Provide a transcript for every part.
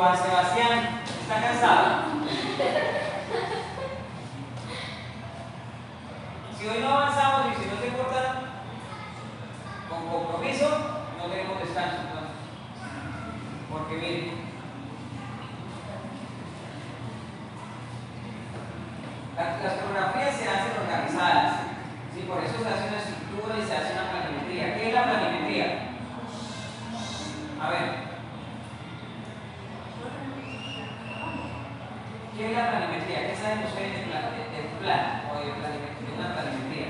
Joan Sebastián está cansado. Si hoy no avanzamos y si no se cortan con compromiso, no tenemos descanso entonces. Porque miren, las coreografías se hacen organizadas, ¿sí? Por eso se hace una estructura y se hace una planimetría. ¿Qué es la planimetría? A ver, ¿qué es la planimetría? ¿Qué saben ustedes de plan o de planimetría? Una planimetría.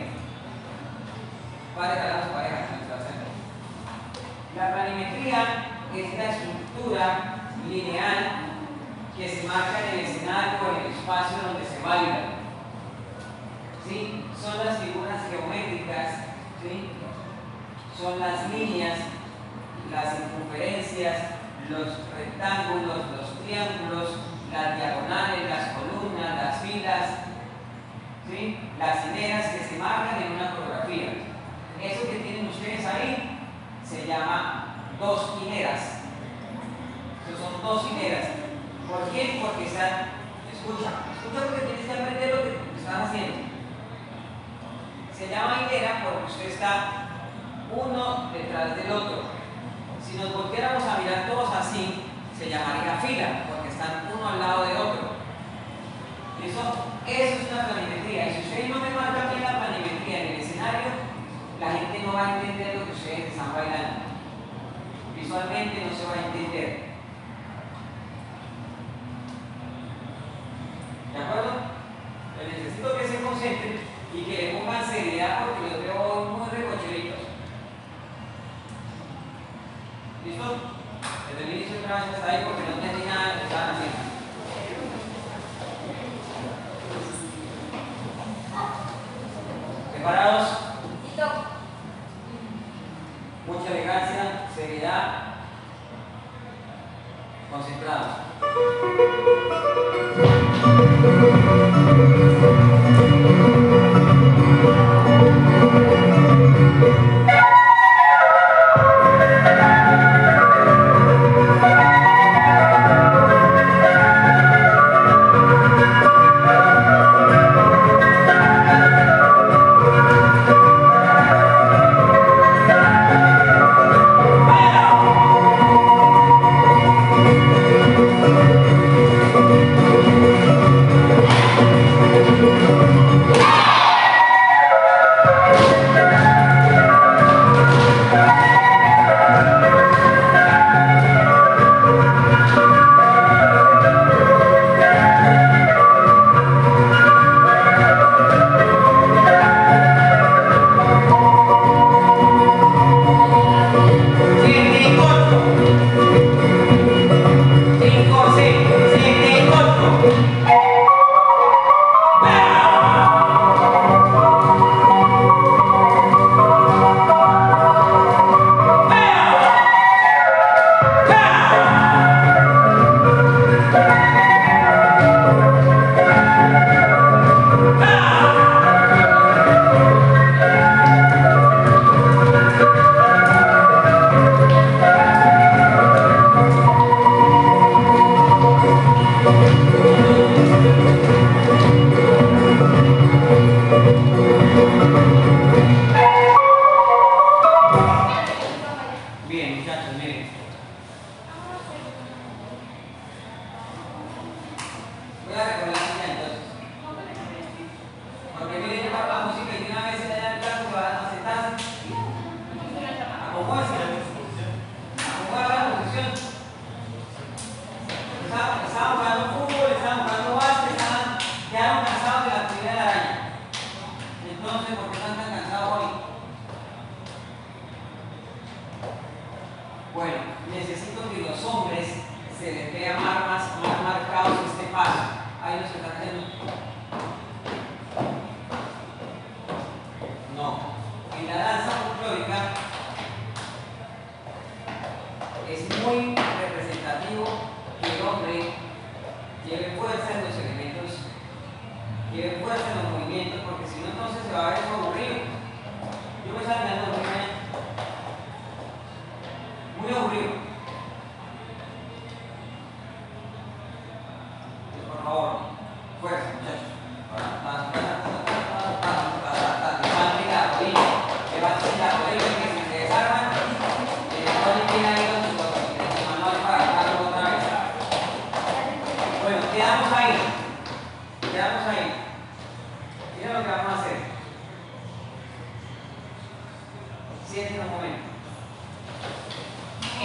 Parejas, la planimetría es la estructura lineal que se marca en el escenario o en el espacio donde se baila. ¿Sí? Son las figuras geométricas, ¿sí? Son las líneas, las circunferencias, los rectángulos, los triángulos, las diagonales, las columnas, las filas, ¿sí? Las hileras que se marcan en una coreografía. Eso que tienen ustedes ahí se llama dos hileras. Estos son dos hileras. ¿Por qué? Porque están, escucha porque tienes que aprender lo que están haciendo. Se llama hilera porque usted está uno detrás del otro. Si nos volviéramos a mirar todos así, se llamaría fila, porque están uno al lado de otro. ¿Listo? Eso es una planimetría. Y si ustedes no me marcan bien la planimetría en el escenario, la gente no va a entender lo que ustedes están bailando. Visualmente no se va a entender. ¿De acuerdo? Pero necesito que se concentren y que le pongan seriedad porque los veo hoy muy recocheritos. ¿Listo? Desde el inicio otra vez hasta ahí porque no entendí nada de lo que estaban haciendo. ¿Preparados? Listo. Mucha elegancia, seriedad, concentrados.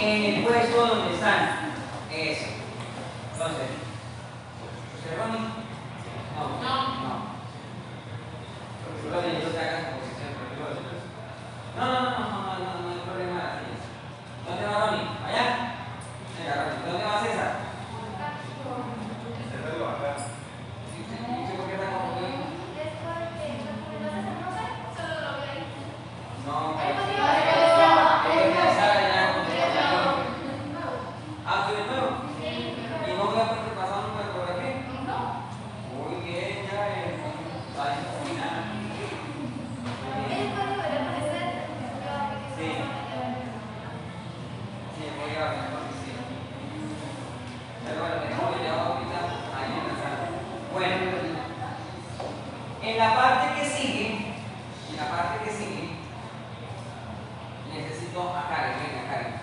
en el puesto donde están. Eso. Entonces, ¿usted Ronnie? No. Ronnie, yo te hagas posición. No hay problema de las sillas. ¿Dónde va Ronnie? ¿Allá? Venga, Ronnie. ¿Dónde va César? En la parte que sigue, necesito a Karen. Venga, Karen.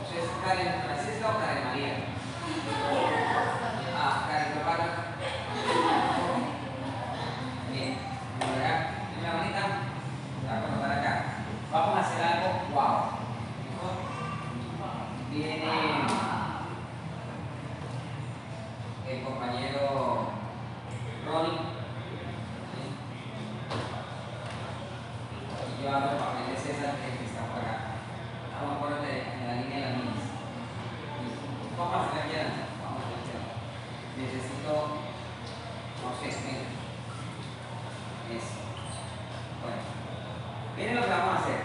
¿Usted es Karen Francisca o Karen María? Karen, prepara. Bien. Por acá, en la manita. La voy a colocar acá. Vamos a hacer algo wow. Viene el compañero Ronnie y yo hago el papel de César, que está por acá. Vamos a ponerle en la línea de las niñas. Vamos a hacer aquí adelante. Necesito, no sé, miren. Eso. Bueno, miren lo que vamos a hacer.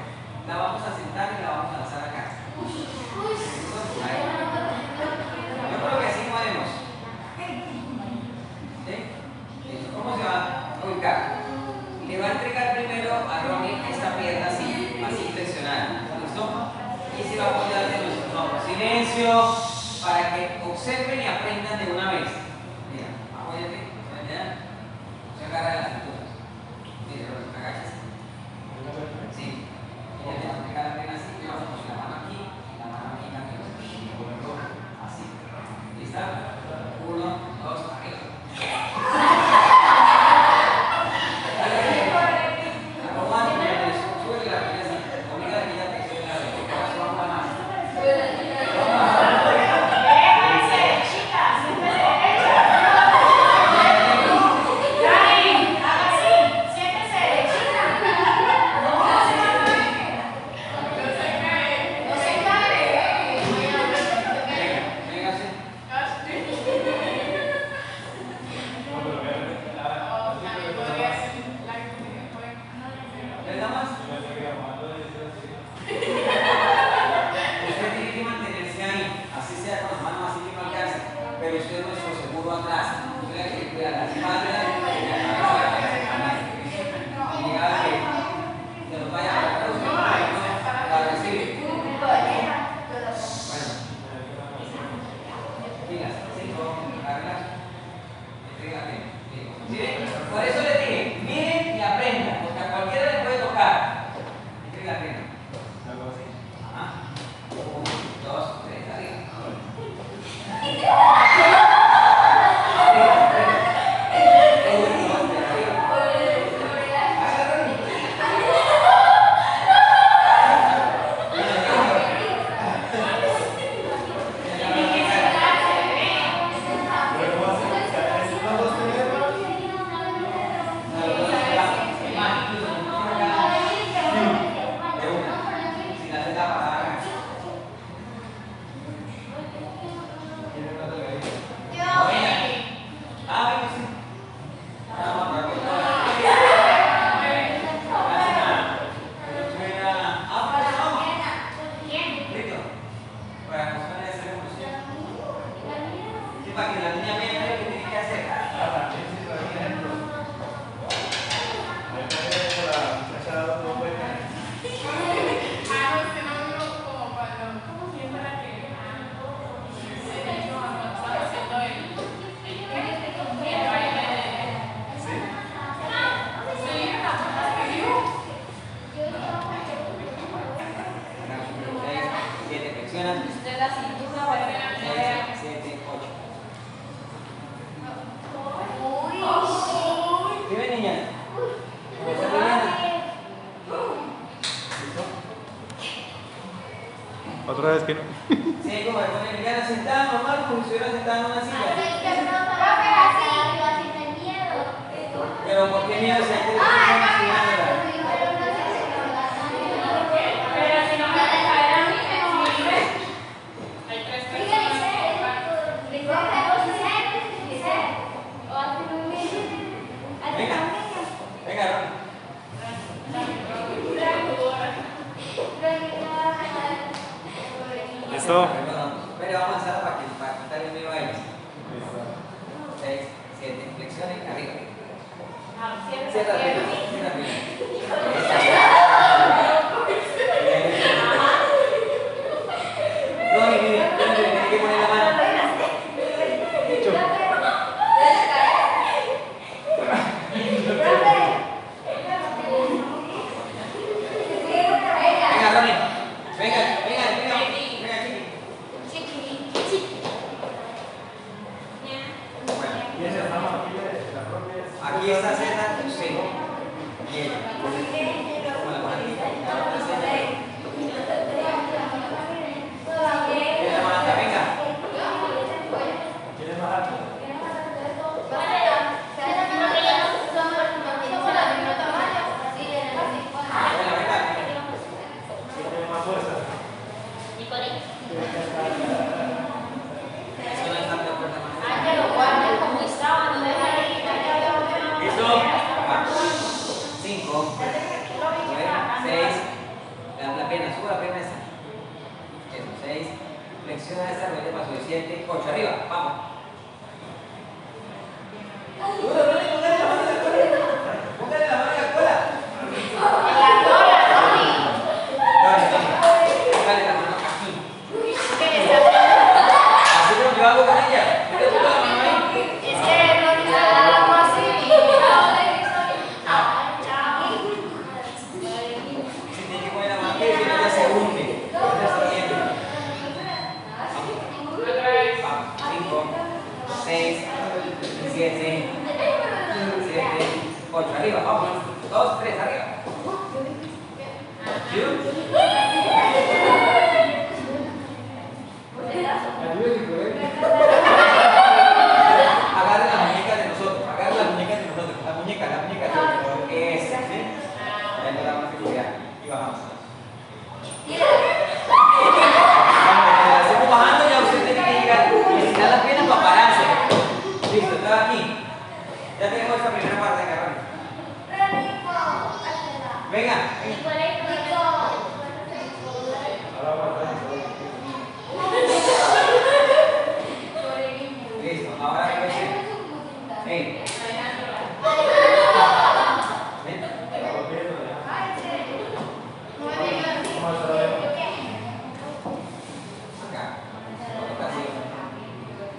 La vamos a sentar y la vamos a lanzar acá. Yo creo que así podemos. ¿Cómo se va a ubicar? Le va a entregar primero a Ronnie esta pierna así flexionada. ¿Listo? Y se va a apoyar de nuestro hombro. Silencio, para que observen y aprendan de una vez. Mira, apóyate, se agarra de la cintura. Mira, Ronnie, agáchese. Sí. Ella le va a entregar la pierna así, y vamos a poner la mano aquí y la mano aquí también. Así. ¿Lista? 1, 2, arriba. Chicas, Otra vez que no. Sí, como poner ya sentada normal, como si estuviera sentada en una silla. Pero ¿por qué miedo si hay que Listo. Pero vamos a avanzar para quitar el medio aire. 6, 7, flexiones, arriba. Cierra bien. No, mire, tiene que poner la mano. Venga, Ronnie. Venga. Aquí está Z, sí. Bien. ¿Quieres más alta? Venga. ¿Quieres más alto? ¿Quieres más fuerza? Eso no es tanta fuerza más. ¿Listo? 5, 6, la pierna, sube la pierna esa. Eso, 6, flexiona esa, vete paso de 7, 8, arriba, vamos. Póngale la mano en la cola. Póngale la mano aquí. Así como yo hago con ella. ¿Te pongo la mano ahí? Si tiene que poner la mano aquí, si no ya se hunde. Ya está bien. Vamos. 5, 6, 7, 8, arriba, vamos. 2, 3, arriba. Agarra las muñecas de nosotros, la muñeca, esa, ¿sí? Ya le damos seguridad y bajamos. Cuando la hacemos bajando ya usted tiene que llegar y estirar las piernas para pararse. Listo, está aquí. Ya tenemos esta primera parte de carrera. Venga. Listo, ahora hay que hacer. Ven. Acá.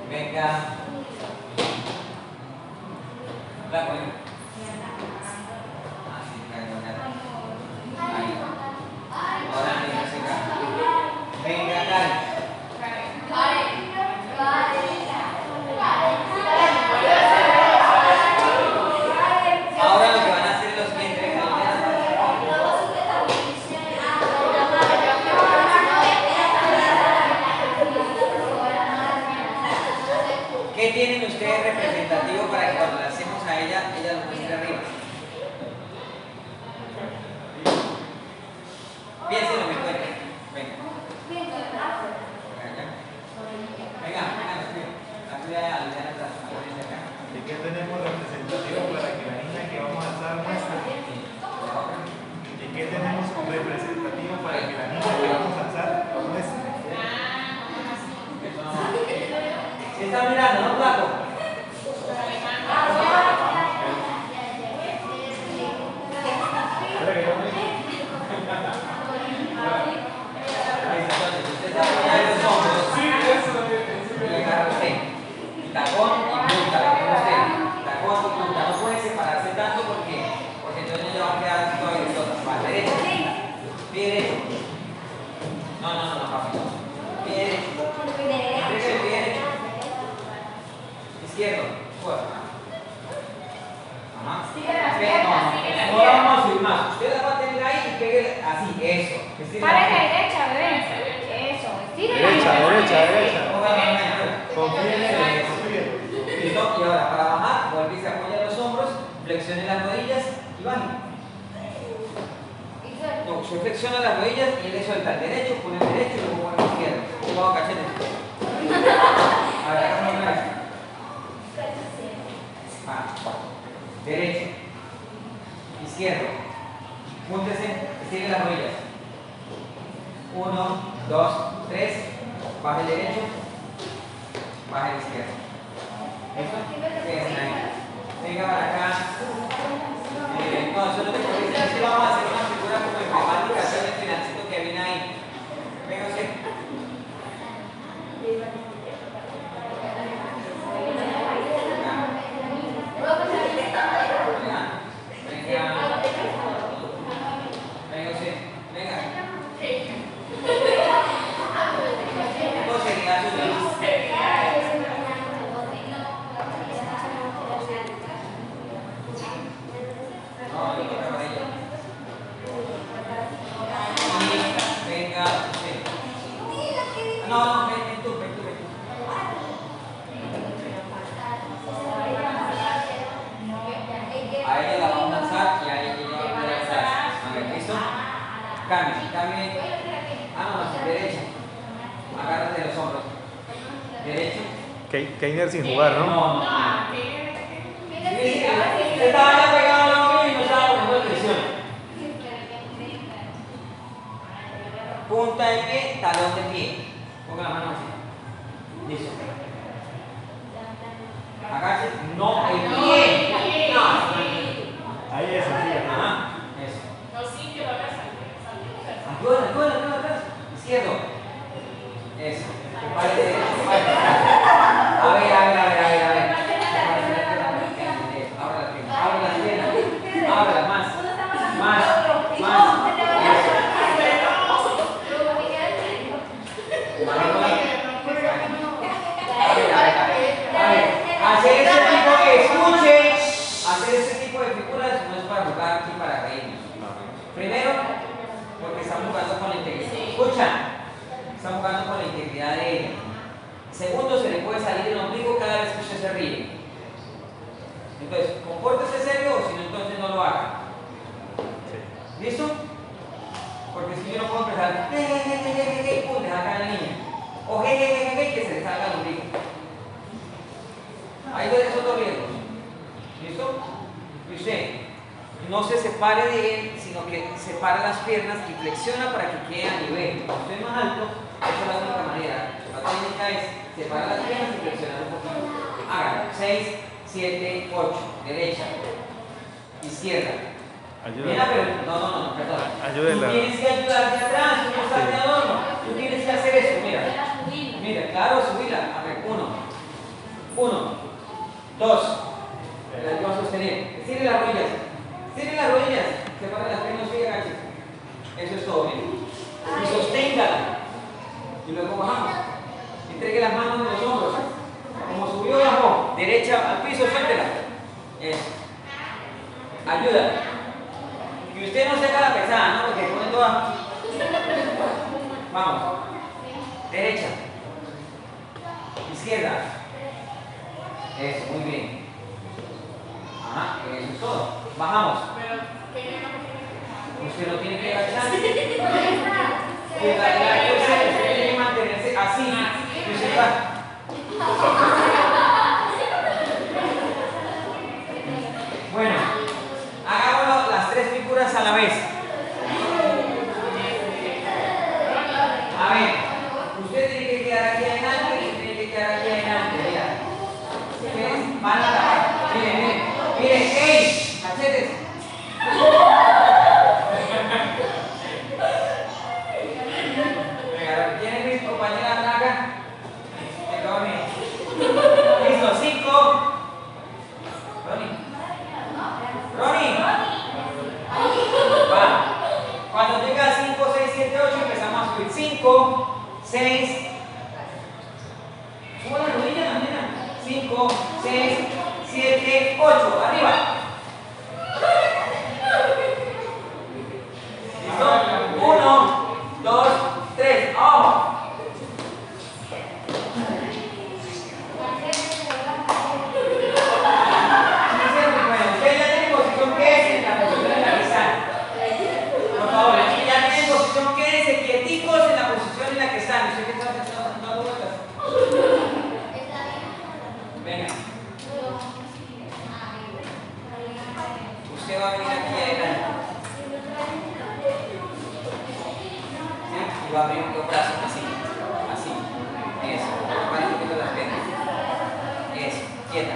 Venga. La ponen. Así, ahí. Ahora venga, venga, Karen. Ahora lo que van a hacer es lo siguiente. ¿Qué tienen ustedes representativo para que cuando le hacemos a ella lo muestre arriba? Piénsenlo, me cuenten. Venga. Venga, ¿Y qué tenemos representativo para que la niña que vamos a alzar muestre? ¿Y qué tenemos representativo para que la niña que vamos a alzar muestre? ¿Se está mirando, no, Flaco? Usted se apoya en los hombros y agarra usted. Tacón y punta, como usted. Tacón y punta. No puede separarse tanto porque entonces ya va a quedar así toda gritosa. Va, derecha. Pie derecho. No, papi. Pie derecho. Derecho, pie derecho. Izquierdo. Fuera. Ajá. No la vamos a subir más. Usted la va a tener ahí y pegue así. Eso. Para la derecha, bebé. Eso. Derecha, derecha, derecha. Pongan la mano. Confíen en él, confíen. Listo, y ahora para bajar, vuelve y se apoya los hombros, flexione las rodillas y baje. No, usted flexiona las rodillas y él le suelta el derecho, pone el derecho y luego pone el izquierdo. Vamos, cachete. A ver, hagamos una vez. Derecho, izquierdo, júntese, estire las rodillas. 1, 2, 3, baje el derecho, baje el izquierdo. ¿Listo? Bien, ahí. Venga para acá. No, eso no te corrige. Así vamos a hacer una figura como emblemática, hacer el financito que viene ahí. Venga usted. Venga usted. Venga. ¿Cómo sería su vida? Venga, no, ven tú. A ella la vamos a lanzar y a ella la vamos a lanzar. A ver, ¿listo? Cambie. No, derecha. Agárrate de los hombros. Derecho. Keiner sin jugar, ¿no? No. Usted estaba ya pegado a lo mío y no estaba poniendo presión. Punta de pie, talón de pie. Ponga la mano así. Listo. Agáchese. No, el pie. No. Ahí es, así. Ajá. Eso. Ayuda atrás. Izquierdo. Eso. Vale, derecho. Vale. A ver. Abre las piernas. Ábrelas más. Hacer ese tipo de figuras no es para jugar aquí para reírnos. Primero, porque estamos jugando con la integridad. Escucha, estamos jugando con la integridad de ella. Segundo, se le puede salir el ombligo cada vez que usted se ríe. Entonces, compórtese serio o si no, entonces no lo haga. ¿Listo? Porque si yo no puedo empezar, pum, le saca a la niña. O que se le salga el ombligo. Hay dos otros riesgos. ¿Listo? Y usted no se separe de él, sino que separa las piernas y flexiona para que quede a nivel. Cuando usted es más alto, esa es la única manera. La técnica es separar las piernas y flexionar un poquito. Hágalo. 6, 7, 8. Derecha. Izquierda. Mira, pero no, perdón. Ayúdela. Tú tienes que ayudarte atrás, tú no estás de adorno. Tú tienes que hacer eso, mira. Mira, claro, subirla. A ver, 1, 2. La ayuda a sostener. Estire las rodillas. Separa las piernas y agache. Eso es todo, mira. Y sosténgala. Y luego bajamos. Entregue las manos en los hombros. Como subió, bajó. Derecha al piso, suéltela. Eso. Ayuda. Y usted no se haga la pesada, ¿no? Porque pone toda. Vamos. Derecha. Izquierda. Eso, muy bien. Ajá, eso es todo. Bajamos. Usted no tiene que agachar. Usted tiene que mantenerse así. Y usted va. Bueno, hagámoslo las 3 figuras a la vez. A ver, usted tiene que quedar aquí adelante y tiene que quedar aquí adelante. Mira. Ustedes van a la par. Miren. ¡Ey! ¡Cachetes! Venga, ¿tienen mis compañeras acá? Listo, 5. Ronnie. Va. Cuando llega 5, 6, 7, 8 empezamos a subir. 5, 6. Suba la rodilla, mira. 5, 6, 7, 8. Arriba. ¿Listo? 1, 2, 3. ¡Abajo! Yo abrí los brazos así, así. Eso. Vale, un poquito las piernas. Eso. Quieta.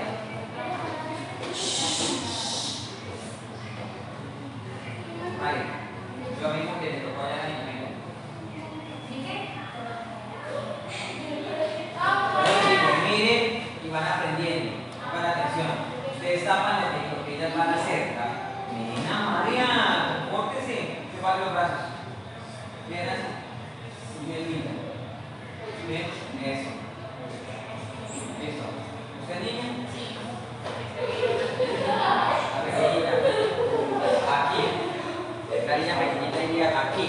Vale. Lo mismo que le tocó allá en el momento. Miren y van aprendiendo. Pongan atención. Ustedes tapan lo que ellas van a hacer. Nena María, compórtese. Se van los brazos. Bien así. Bien linda. Bien. Eso. Listo. ¿Usted niña? Sí. La pequeñita. Aquí. La niña pequeñita iría aquí.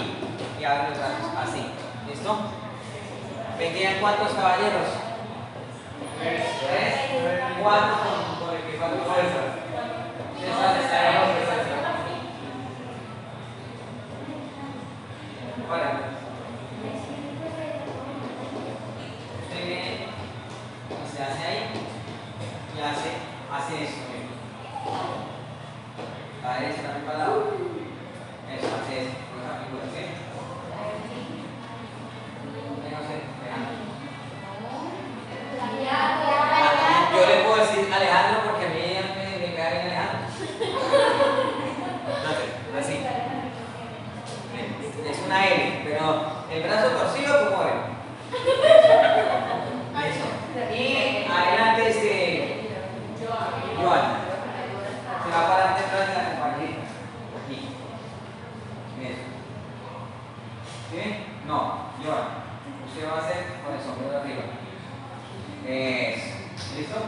Y abre los brazos. Así. ¿Listo? ¿Me quedan cuántos caballeros? 3. 4 con el que falta fuerza. Ahora, usted viene y se hace ahí y hace esto. La derecha también para el lado. Eso, hace eso. Con esa figura, ¿sí? Yo le puedo decir Alejandro porque a mí me queda bien Alejandro. No sé, así. Es una L, pero el brazo torcido como él. Eso. Y adelante Joan. Se va para detrás de la compañerita. Aquí. Eso. ¿Sí? No, Joan. Usted va a hacer con el sombrero arriba. Eso. ¿Listo?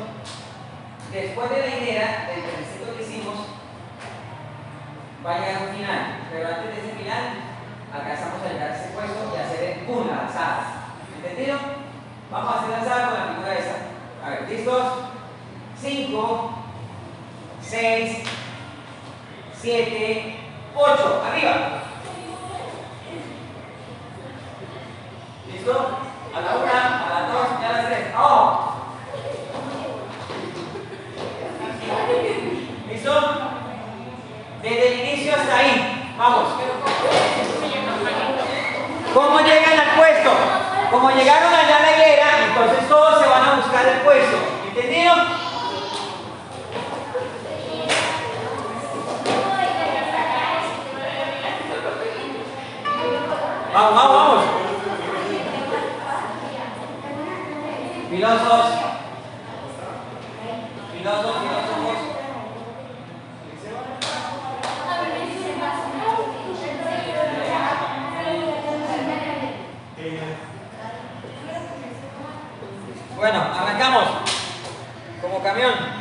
Después de la hilera, del trencito que hicimos, va a llegar un final. Pero antes de ese final, alcanzamos a llegar a ese puesto y hacer el boom, la lanzada. ¿Entendido? Vamos a hacer lanzada con la figura esa. A ver, ¿listos? 5, 6, 7, 8. ¡Arriba! ¿Listo? A la 1, a la 2 y a la 3. ¡Vamos! ¿Listo? Desde el inicio hasta ahí. Vamos. ¿Cómo llegan al puesto? Como llegaron allá a la hilera, entonces todos se van a buscar el puesto. ¿Entendido? Vamos, vamos, vamos. Filosos. Filosos, filósofos. Bueno, arrancamos como camión.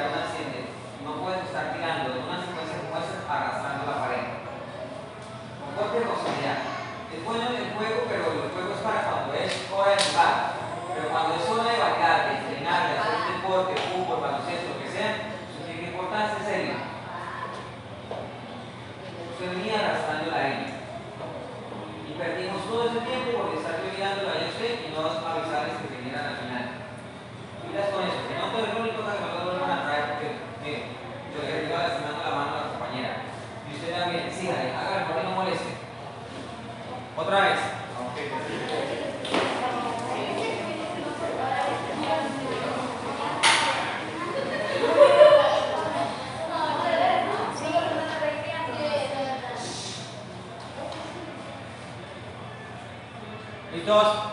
evitar un accidente, no puedes estar tirando en una secuencia como esta arrastrando la pared. Con fuerte responsabilidad. Es bueno en el juego, pero el juego es para cuando es hora de jugar. Pero cuando es hora de bailar, de entrenar, de hacer deporte, fútbol, baloncesto, lo que sea, eso tiene importancia seria. Usted venía arrastrando la L. Y perdimos todo ese tiempo porque estar olvidándolo a usted y no avisarles que vinieran al final. Miras con eso, que no te lo único que no lo vuelvan a traer porque, mire, yo le iba lastimando la mano a la compañera. Y usted también, sígale, hágale porque no moleste. Otra vez. ¿Listos?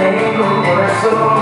Tengo un corazón